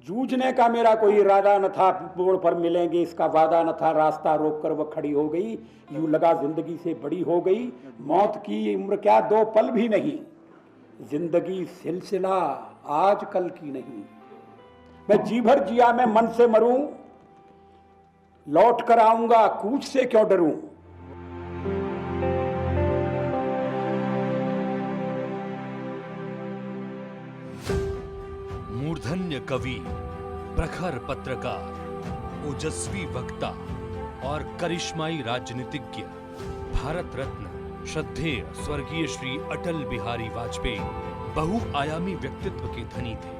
जूझने का मेरा कोई इरादा न था, मोड़ पर मिलेंगे इसका वादा न था, रास्ता रोक कर वह खड़ी हो गई, यूं लगा जिंदगी से बड़ी हो गई, मौत की उम्र क्या 2 पल भी नहीं, जिंदगी सिलसिला आज कल की नहीं। मैं जी भर जिया मैं मन से मरूं, लौट कर आऊंगा कूच से क्यों डरूं। मूर्धन्य कवि, प्रखर पत्रकार, ओजस्वी वक्ता और करिश्माई राजनीतिज्ञ, भारत रत्न श्रद्धेय स्वर्गीय श्री अटल बिहारी वाजपेयी बहुआयामी व्यक्तित्व के धनी थे।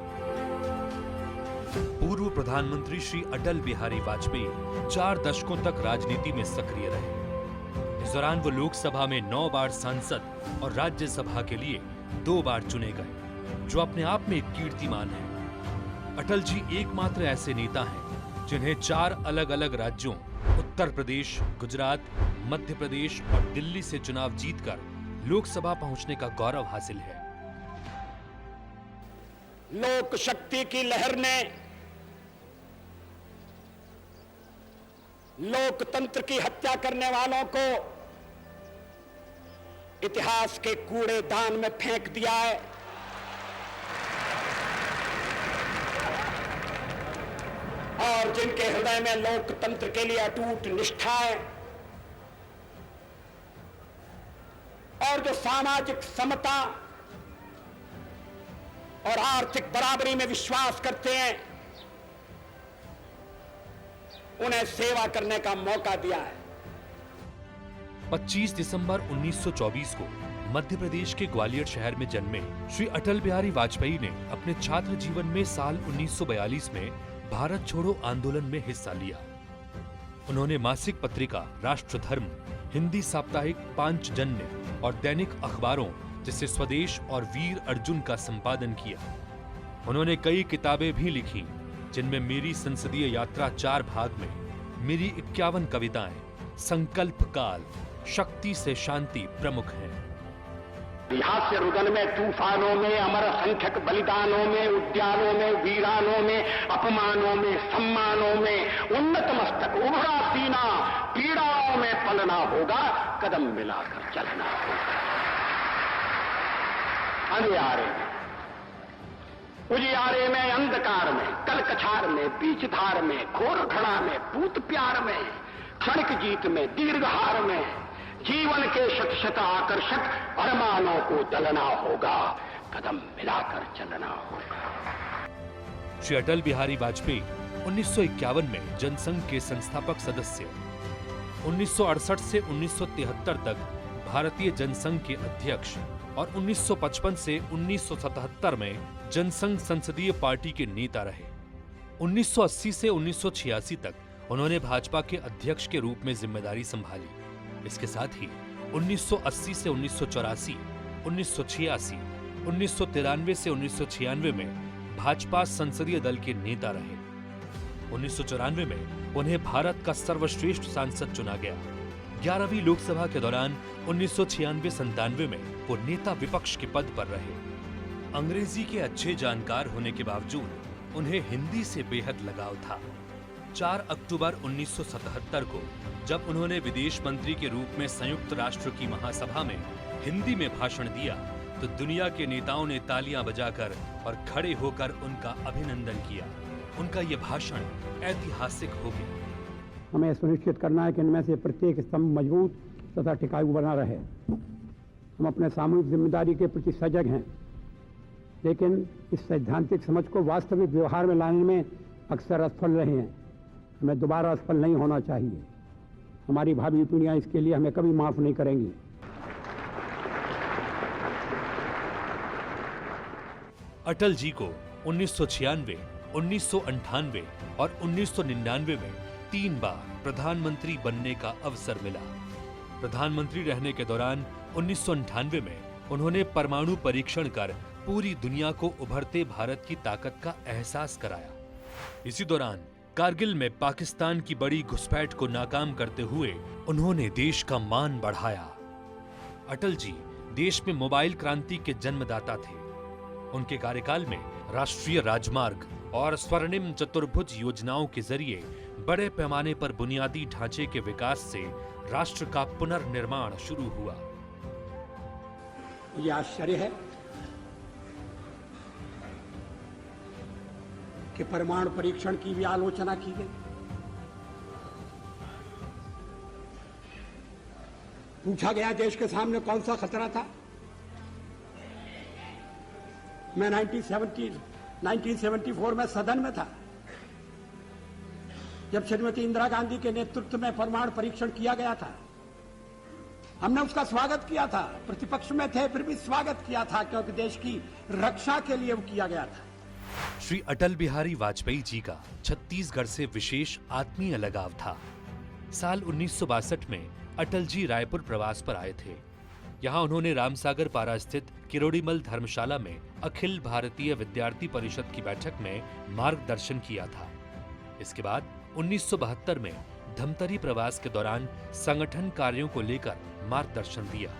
पूर्व प्रधानमंत्री श्री अटल बिहारी वाजपेयी 4 दशकों तक राजनीति में सक्रिय रहे। इस दौरान वो लोकसभा में 9 बार सांसद और राज्यसभा के लिए 2 बार चुने गए, जो अपने आप में एक कीर्तिमान है। अटल जी एकमात्र ऐसे नेता हैं जिन्हें 4 अलग अलग राज्यों उत्तर प्रदेश, गुजरात, मध्य प्रदेश और दिल्ली से चुनाव जीतकर लोकसभा पहुंचने का गौरव हासिल है। लोक शक्ति की लहर ने लोकतंत्र की हत्या करने वालों को इतिहास के कूड़ेदान में फेंक दिया है। और जिनके हृदय में लोकतंत्र के लिए अटूट निष्ठा है और जो सामाजिक समता और आर्थिक बराबरी में विश्वास करते हैं, उन्हें सेवा करने का मौका दिया है। 25 दिसंबर 1924 को मध्य प्रदेश के ग्वालियर शहर में जन्मे श्री अटल बिहारी वाजपेयी ने अपने छात्र जीवन में साल 1942 में भारत छोड़ो आंदोलन में हिस्सा लिया। उन्होंने मासिक पत्रिका राष्ट्रधर्म, हिंदी साप्ताहिक पांचजन्य और दैनिक अखबारों जैसे स्वदेश और वीर अर्जुन का संपादन किया। उन्होंने कई किताबें भी लिखी, जिनमें मेरी संसदीय यात्रा 4 भाग में, मेरी 51 कविताएं, संकल्प काल, शक्ति से शांति प्रमुख हैं। हास्य रुदन में, तूफानों में, अमर असंख्यक बलिदानों में, उद्यानों में, वीरानों में, अपमानों में, सम्मानों में, उन्नत मस्तक, उभरा सीना, पीड़ाओं में पलना होगा, कदम मिलाकर चलना होगा। अंधियारे में, उजियारे में, अंधकार में, कलकछार में, बीचधार में, घोर घड़ा में, पूत प्यार में, क्षणिक जीत में, दीर्घहार में, जीवन के शत आकर्षक अरमानों को दलना होगा, कदम मिलाकर चलना होगा। श्री अटल बिहारी वाजपेयी 1951 में जनसंघ के संस्थापक सदस्य, 1968 से 1973 तक भारतीय जनसंघ के अध्यक्ष और 1955 से 1977 में जनसंघ संसदीय पार्टी के नेता रहे। 1980 से 1986 तक उन्होंने भाजपा के अध्यक्ष के रूप में जिम्मेदारी संभाली। इसके साथ ही 1980 से 1984, 1986, 1993 से 1996 में भाजपा संसदीय दल के नेता रहे। 1994 में उन्हें भारत का सर्वश्रेष्ठ सांसद चुना गया। 11वीं लोकसभा के दौरान 1996-97 में वो नेता विपक्ष के पद पर रहे। अंग्रेजी के अच्छे जानकार होने के बावजूद उन्हें हिंदी से बेहद लगाव था। 4 अक्टूबर 1977 को जब उन्होंने विदेश मंत्री के रूप में संयुक्त राष्ट्र की महासभा में हिंदी में भाषण दिया, तो दुनिया के नेताओं ने तालियां बजाकर और खड़े होकर उनका अभिनंदन किया। उनका ये भाषण ऐतिहासिक हो गया। हमें सुनिश्चित करना है कि इनमें से प्रत्येक स्तंभ मजबूत तथा टिकाऊ बना रहे। हम अपने सामूहिक जिम्मेदारी के प्रति सजग हैं, लेकिन इस सैद्धांतिक समझ को वास्तविक व्यवहार में लाने में अक्सर असफल रहे हैं। हमें दोबारा असफल नहीं होना चाहिए। हमारी भावी पीढ़ियां इसके लिए हमें कभी माफ नहीं करेंगी। अटल जी को 1996, 1998 और 1999 में 3 बार प्रधानमंत्री बनने का अवसर मिला। प्रधानमंत्री रहने के दौरान 1998 में उन्होंने परमाणु परीक्षण कर पूरी दुनिया को उभरते भारत की ताकत का एहसास कराया। इसी दौरान कारगिल में पाकिस्तान की बड़ी घुसपैठ को नाकाम करते हुए उन्होंने देश का मान बढ़ाया। अटल जी देश में मोबाइल क्रांति के जन्मदाता थे। उनके कार्यकाल में राष्ट्रीय राजमार्ग और स्वर्णिम चतुर्भुज योजनाओं के जरिए बड़े पैमाने पर बुनियादी ढांचे के विकास से राष्ट्र का पुनर्निर्माण शुरू हुआ। ये आश्चर्य है कि परमाणु परीक्षण की भी आलोचना की गई। पूछा गया देश के सामने कौन सा खतरा था। मैं 1974 में सदन में था जब श्रीमती इंदिरा गांधी के नेतृत्व में परमाणु परीक्षण किया गया था। हमने उसका स्वागत किया था, प्रतिपक्ष में थे फिर भी स्वागत किया था, क्योंकि देश की रक्षा के लिए वो किया गया था। श्री अटल बिहारी वाजपेयी जी का छत्तीसगढ़ से विशेष आत्मीय लगाव था। साल 1962 में अटल जी रायपुर प्रवास पर आए थे। यहाँ उन्होंने रामसागर पारा स्थित किरोड़ीमल धर्मशाला में अखिल भारतीय विद्यार्थी परिषद की बैठक में मार्गदर्शन किया था। इसके बाद 1972 में धमतरी प्रवास के दौरान संगठन कार्यों को लेकर मार्गदर्शन दिया।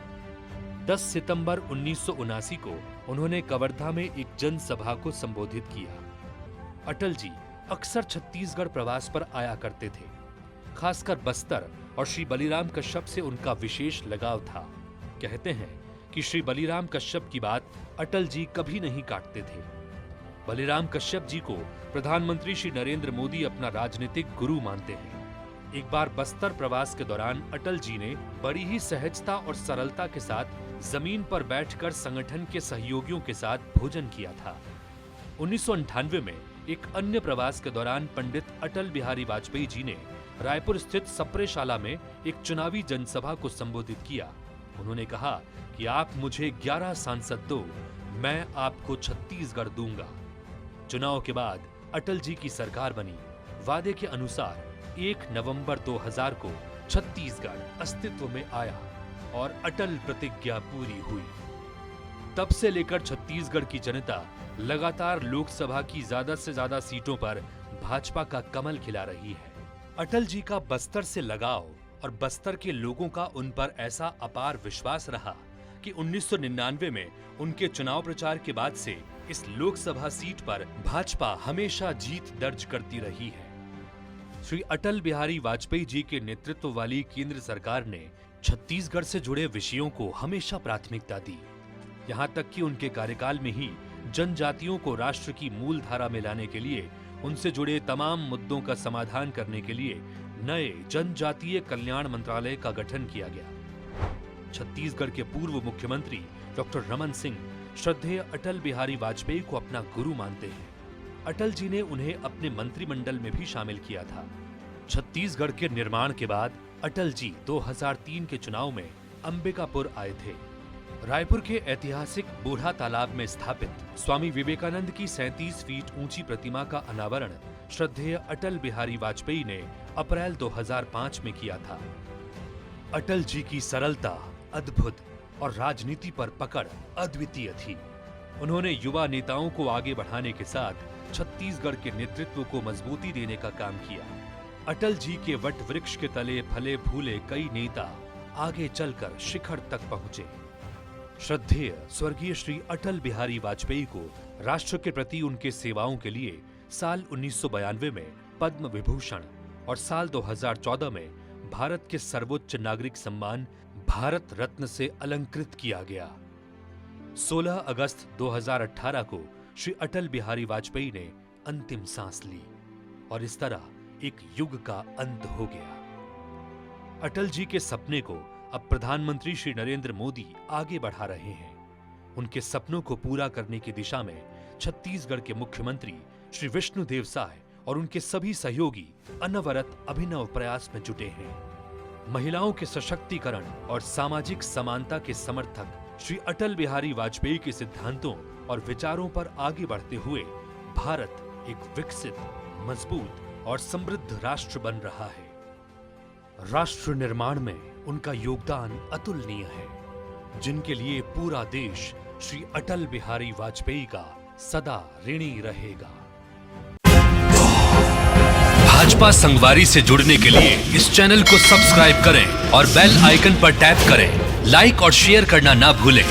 10 सितंबर 1979 को उन्होंने कवर्धा में एक जनसभा को संबोधित किया। अटल जी अक्सर छत्तीसगढ़ प्रवास पर आया करते थे। खासकर बस्तर और श्री बलिराम कश्यप से उनका विशेष लगाव था। कहते हैं कि श्री बलिराम कश्यप की बात अटल जी कभी नहीं काटते थे। बलिराम कश्यप जी को प्रधानमंत्री श्री नरेंद्र मोदी अपना राजनीतिक गुरु मानते हैं। एक बार बस्तर प्रवास के दौरान अटल जी ने बड़ी ही सहजता और सरलता के साथ जमीन पर बैठकर संगठन के सहयोगियों के साथ भोजन किया था। 1998 में एक अन्य प्रवास के दौरान पंडित अटल बिहारी वाजपेयी जी ने रायपुर स्थित सप्रेशाला में एक चुनावी जनसभा को संबोधित किया। उन्होंने कहा कि आप मुझे 11 सांसद दो, मैं आपको छत्तीसगढ़ दूंगा। चुनाव के बाद अटल जी की सरकार बनी। वादे के अनुसार 1 नवंबर 2000 को छत्तीसगढ़ अस्तित्व में आया और अटल प्रतिज्ञा पूरी हुई। तब से लेकर छत्तीसगढ़ की जनता लगातार लोकसभा की ज्यादा से ज्यादा सीटों पर भाजपा का कमल खिला रही है। अटल जी का बस्तर से लगाव और बस्तर के लोगों का उन पर ऐसा अपार विश्वास रहा कि 1999 में उनके चुनाव प्रचार के बाद से इस लोकसभा सीट पर भाजपा हमेशा जीत दर्ज करती रही है। श्री अटल बिहारी वाजपेयी जी के नेतृत्व वाली केंद्र सरकार ने छत्तीसगढ़ से जुड़े विषयों को हमेशा प्राथमिकता दी। यहाँ तक कि उनके कार्यकाल में ही जनजातियों को राष्ट्र की मूल धारा में लाने के लिए, उनसे जुड़े तमाम मुद्दों का समाधान करने के लिए नए जनजातीय कल्याण मंत्रालय का गठन किया गया। छत्तीसगढ़ के पूर्व मुख्यमंत्री डॉक्टर रमन सिंह श्रद्धेय अटल बिहारी वाजपेयी को अपना गुरु मानते हैं। अटल जी ने उन्हें अपने मंत्रिमंडल में भी शामिल किया था। छत्तीसगढ़ के निर्माण के बाद अटल जी 2003 के चुनाव में अंबिकापुर आए थे। रायपुर के ऐतिहासिक बूढ़ा तालाब में स्थापित स्वामी विवेकानंद की 37 फीट ऊंची प्रतिमा का अनावरण श्रद्धेय अटल बिहारी वाजपेयी ने अप्रैल 2005 में किया था। अटल जी की सरलता, अद्भुत और राजनीति पर पकड़ अद्वितीय थी। उन्होंने युवा नेताओं को आगे बढ़ाने के साथ छत्तीसगढ़ के नेतृत्व को मजबूती देने का काम किया। अटल जी के वट वृक्ष के तले फले फूले कई नेता आगे चलकर शिखर तक पहुंचे। श्रद्धेय स्वर्गीय श्री अटल बिहारी वाजपेयी को राष्ट्र के प्रति उनके सेवाओं के लिए साल 1992 में पद्म विभूषण और साल 2014 में भारत के सर्वोच्च नागरिक सम्मान भारत रत्न से अलंकृत किया गया। 16 अगस्त 2018 को श्री अटल बिहारी वाजपेयी ने अंतिम सांस ली और इस तरह एक युग का अंत हो गया। अटल जी के सपने को अब प्रधानमंत्री श्री नरेंद्र मोदी आगे बढ़ा रहे हैं। उनके सपनों को पूरा करने की दिशा में छत्तीसगढ़ के मुख्यमंत्री श्री विष्णुदेव साय और उनके सभी सहयोगी अनवरत अभिनव प्रयास में जुटे हैं। महिलाओं के सशक्तिकरण और सामाजिक समानता के समर्थक श्री अटल बिहारी वाजपेयी के सिद्धांतों और विचारों पर आगे बढ़ते हुए भारत एक विकसित, मजबूत और समृद्ध राष्ट्र बन रहा है। राष्ट्र निर्माण में उनका योगदान अतुलनीय है, जिनके लिए पूरा देश श्री अटल बिहारी वाजपेयी का सदा ऋणी रहेगा। भाजपा संगवारी से जुड़ने के लिए इस चैनल को सब्सक्राइब करें और बेल आइकन पर टैप करें। लाइक और शेयर करना ना भूलें।